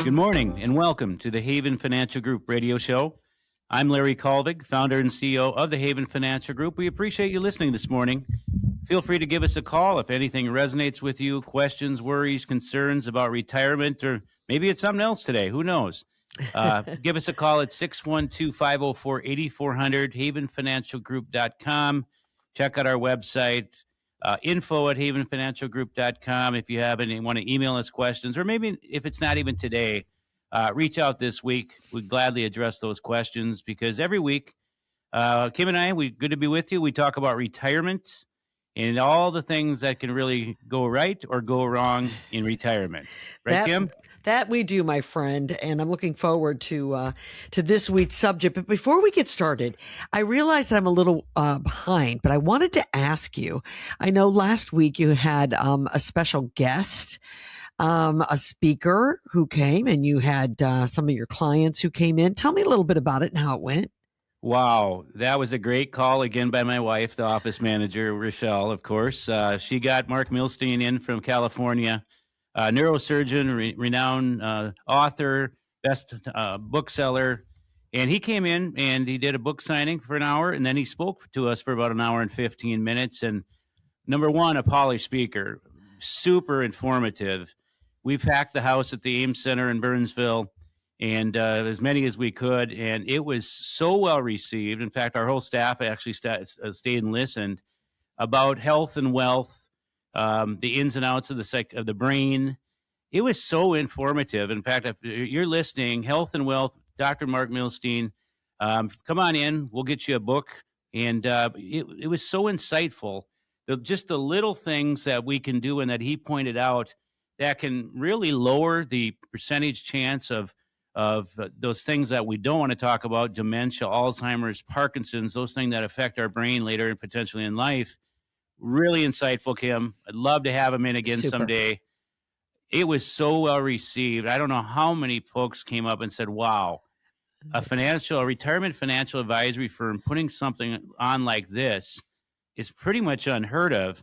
Good morning and welcome to the Haven Financial Group radio show. I'm Larry Kallevig, founder and CEO of the Haven Financial Group. We appreciate you listening this morning. Feel free to give us a call if anything resonates with you, questions, worries, concerns about retirement, or maybe it's something else today. Who knows? Give us a call at 612-504-8400, havenfinancialgroup.com. Check out our website, info at havenfinancialgroup.com. If you have any, want to email us questions, or maybe if it's not even today, reach out this week. We'd gladly address those questions because every week, Kim and I, good to be with you. We talk about retirement and all the things that can really go right or go wrong in retirement. Right, Kim? That we do, my friend, and I'm looking forward to this week's subject. But before we get started, I realize that I'm a little behind, but I wanted to ask you. I know last week you had a special guest, a speaker who came, and you had some of your clients who came in. Tell me a little bit about it and how it went. Wow, that was a great call again by my wife, the office manager, Rochelle, of course. She got Mark Milstein in from California, neurosurgeon, renowned author, best bookseller. And he came in and he did a book signing for an hour, and then he spoke to us for about an hour and 15 minutes. And number one, a polished speaker, super informative. We packed the house at the Ames Center in Burnsville, and as many as we could, and it was so well received. In fact, our whole staff actually stayed and listened about health and wealth, the ins and outs of the brain. It was so informative. In fact, if you're listening, Health and Wealth, Dr. Mark Milstein, come on in. We'll get you a book. And it was so insightful. Just the little things that we can do and that he pointed out that can really lower the percentage chance of those things that we don't want to talk about, dementia, Alzheimer's, Parkinson's, those things that affect our brain later and potentially in life. Really insightful, Kim. I'd love to have him in again someday. It was so well received. I don't know how many folks came up and said, wow, a retirement financial advisory firm putting something on like this is pretty much unheard of.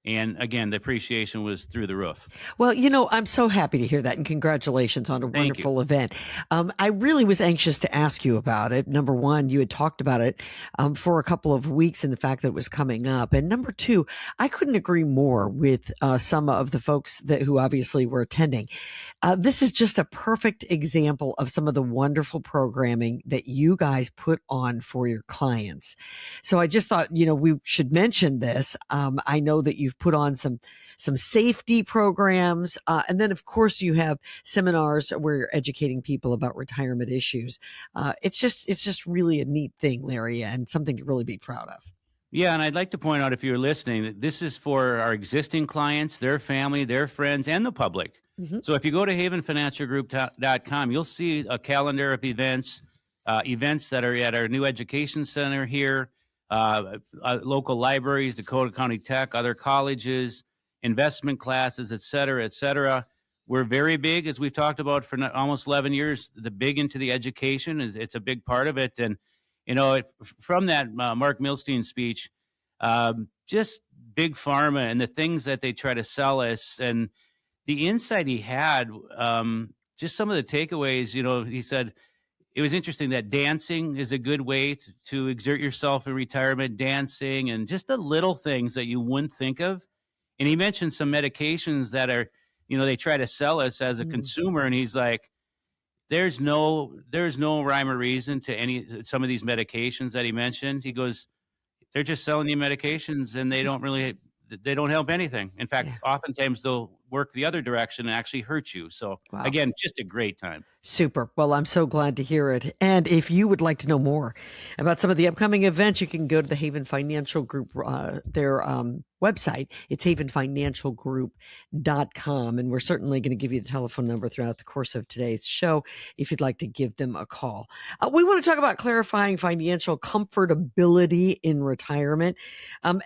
And again, the appreciation was through the roof. Well, I'm so happy to hear that, and congratulations on a wonderful event. I really was anxious to ask you about it. Number one, you had talked about it for a couple of weeks and the fact that it was coming up. And number two, I couldn't agree more with some of the folks who obviously were attending. This is just a perfect example of some of the wonderful programming that you guys put on for your clients. So I just thought, we should mention this. I know that you've put on some safety programs. And then, of course, you have seminars where you're educating people about retirement issues. It's just really a neat thing, Larry, and something to really be proud of. Yeah, and I'd like to point out, if you're listening, that this is for our existing clients, their family, their friends, and the public. Mm-hmm. So if you go to havenfinancialgroup.com, you'll see a calendar of events that are at our new education center here, local libraries, Dakota County Tech, other colleges, investment classes, et cetera, et cetera. We're very big, as we've talked about for almost 11 years, big into the education. It's a big part of it. And, from that Mark Milstein speech, just big pharma and the things that they try to sell us and the insight he had, just some of the takeaways, he said, it was interesting that dancing is a good way to exert yourself in retirement, dancing and just the little things that you wouldn't think of. And he mentioned some medications that are, they try to sell us as a consumer. And he's like, there's no rhyme or reason to some of these medications that he mentioned. He goes, they're just selling you medications and they don't help anything. In fact, oftentimes they'll work the other direction and actually hurt you. So again, just a great time. Super. Well, I'm so glad to hear it. And if you would like to know more about some of the upcoming events, you can go to the Haven Financial Group, their website. It's havenfinancialgroup.com. And we're certainly going to give you the telephone number throughout the course of today's show if you'd like to give them a call. We want to talk about clarifying financial comfortability in retirement.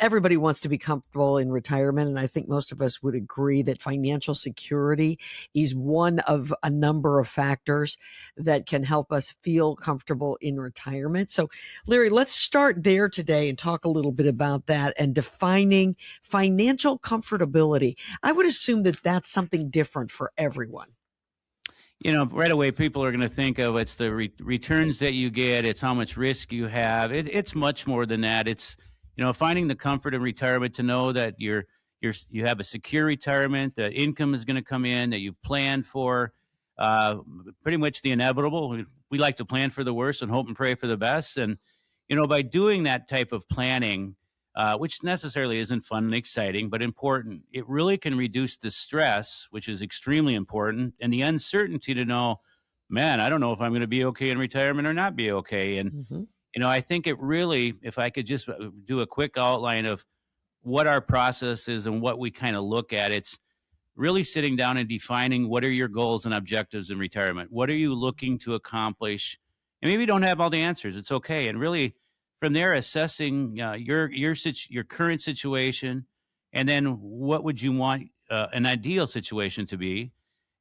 Everybody wants to be comfortable in retirement. And I think most of us would agree that financial security is one of a number of factors that can help us feel comfortable in retirement. So, Larry, let's start there today and talk a little bit about that and defining financial comfortability. I would assume that that's something different for everyone. Right away, people are going to think of it's the returns that you get. It's how much risk you have. It's much more than that. It's, finding the comfort in retirement to know that you have a secure retirement, that income is going to come in, that you've planned for, uh, pretty much the inevitable. We like to plan for the worst and hope and pray for the best. And, by doing that type of planning, which necessarily isn't fun and exciting, but important. It really can reduce the stress, which is extremely important, and the uncertainty to know, man, I don't know if I'm going to be okay in retirement or not be okay. And, Hmm. I think it really, if I could just do a quick outline of what our process is and what we kind of look at, it's really sitting down and defining what are your goals and objectives in retirement. What are you looking to accomplish? And maybe you don't have all the answers. It's okay. And really, from there, assessing your current situation, and then what would you want an ideal situation to be,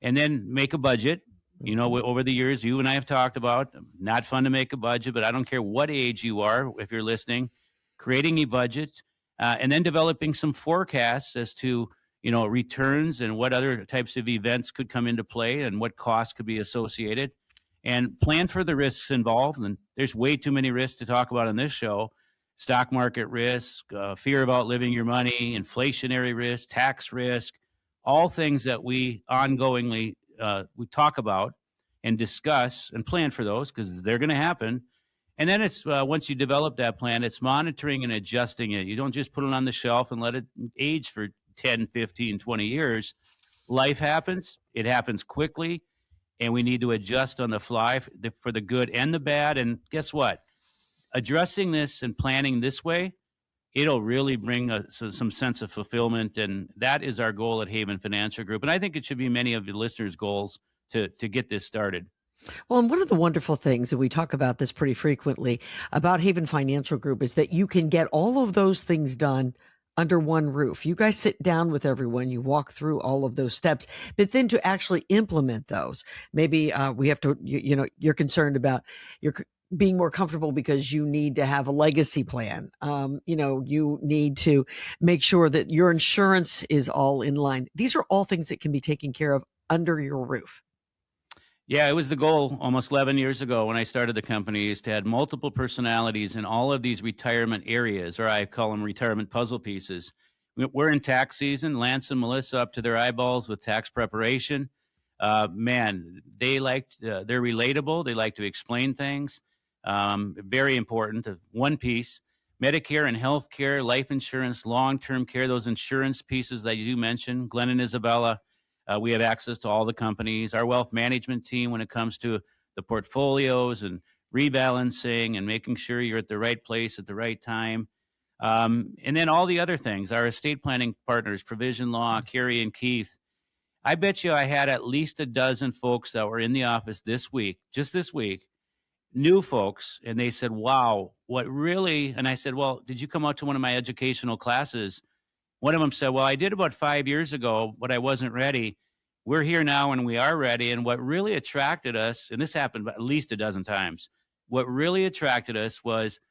and then make a budget. Hmm. Over the years, you and I have talked about not fun to make a budget, but I don't care what age you are, if you're listening, creating a budget, and then developing some forecasts as to returns and what other types of events could come into play and what costs could be associated, and plan for the risks involved. And there's way too many risks to talk about on this show: stock market risk, fear of outliving your money, inflationary risk, tax risk, all things that we ongoingly we talk about and discuss and plan for those because they're going to happen. And then it's once you develop that plan, it's monitoring and adjusting it. You don't just put it on the shelf and let it age for 10, 15, 20 years. Life happens. It happens quickly, and we need to adjust on the fly for the good and the bad. And guess what? Addressing this and planning this way, it'll really bring some sense of fulfillment. And that is our goal at Haven Financial Group. And I think it should be many of the listeners' goals to get this started. Well, and one of the wonderful things, and we talk about this pretty frequently about Haven Financial Group, is that you can get all of those things done under one roof. You guys sit down with everyone, you walk through all of those steps, but then to actually implement those, maybe we have to, you're concerned about your being more comfortable because you need to have a legacy plan. You need to make sure that your insurance is all in line. These are all things that can be taken care of under your roof. Yeah, it was the goal almost 11 years ago when I started the company, is to have multiple personalities in all of these retirement areas, or I call them retirement puzzle pieces. We're in tax season. Lance and Melissa up to their eyeballs with tax preparation. Man, they're relatable. They like to explain things. Very important. One piece: Medicare and healthcare, life insurance, long-term care, those insurance pieces that you mentioned, Glenn and Isabella. We have access to all the companies. Our wealth management team, when it comes to the portfolios and rebalancing and making sure you're at the right place at the right time. And then all the other things, our estate planning partners, Provision Law, Carrie and Keith. I bet you I had at least a dozen folks that were in the office just this week, new folks, and they said, wow, what really, and I said, well, did you come out to one of my educational classes? One of them said, well, I did about 5 years ago, but I wasn't ready. We're here now and we are ready. And what really attracted us, and this happened at least a dozen times, what really attracted us was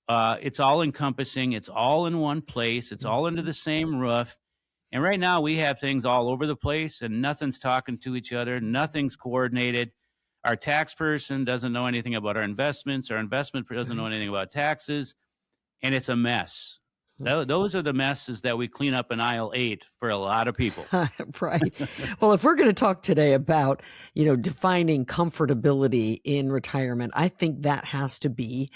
it's all encompassing. It's all in one place. It's all under the same roof. And right now we have things all over the place and nothing's talking to each other. Nothing's coordinated. Our tax person doesn't know anything about our investments. Our investment doesn't know anything about taxes. And it's a mess. Those are the messes that we clean up in aisle 8 for a lot of people. Right. Well, if we're going to talk today about, defining comfortability in retirement, I think that has to be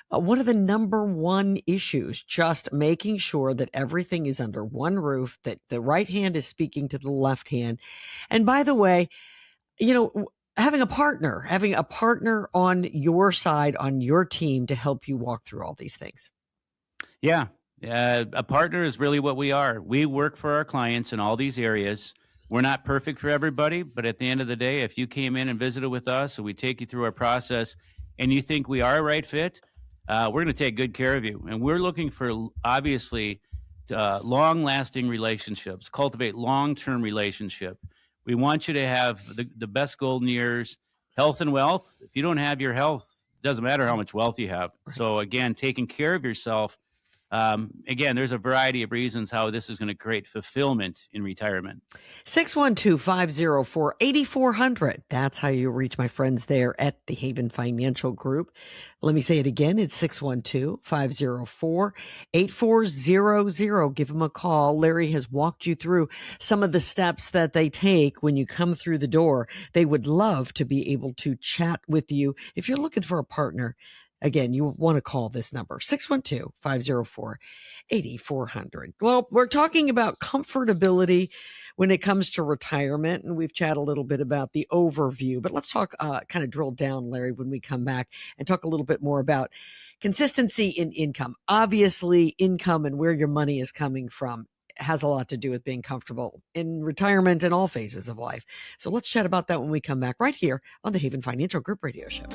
one of the number one issues, just making sure that everything is under one roof, that the right hand is speaking to the left hand. And by the way, having a partner on your side, on your team to help you walk through all these things. Yeah. A partner is really what we are. We work for our clients in all these areas. We're not perfect for everybody, but at the end of the day, if you came in and visited with us and we take you through our process and you think we are a right fit, we're going to take good care of you. And we're looking for, obviously, long-lasting relationships, cultivate long-term relationship. We want you to have the best golden years, health and wealth. If you don't have your health, it doesn't matter how much wealth you have. So again, taking care of yourself Again, there's a variety of reasons how this is going to create fulfillment in retirement. 612-504-8400. That's how you reach my friends there at the Haven Financial Group. Let me say it again. It's 612-504-8400. Give them a call. Larry has walked you through some of the steps that they take when you come through the door. They would love to be able to chat with you. If you're looking for a partner, again, you want to call this number, 612-504-8400. Well, we're talking about comfortability when it comes to retirement, and we've chatted a little bit about the overview, but let's talk, kind of drill down, Larry, when we come back and talk a little bit more about consistency in income. Obviously, income and where your money is coming from has a lot to do with being comfortable in retirement and all phases of life. So let's chat about that when we come back right here on the Haven Financial Group Radio Show.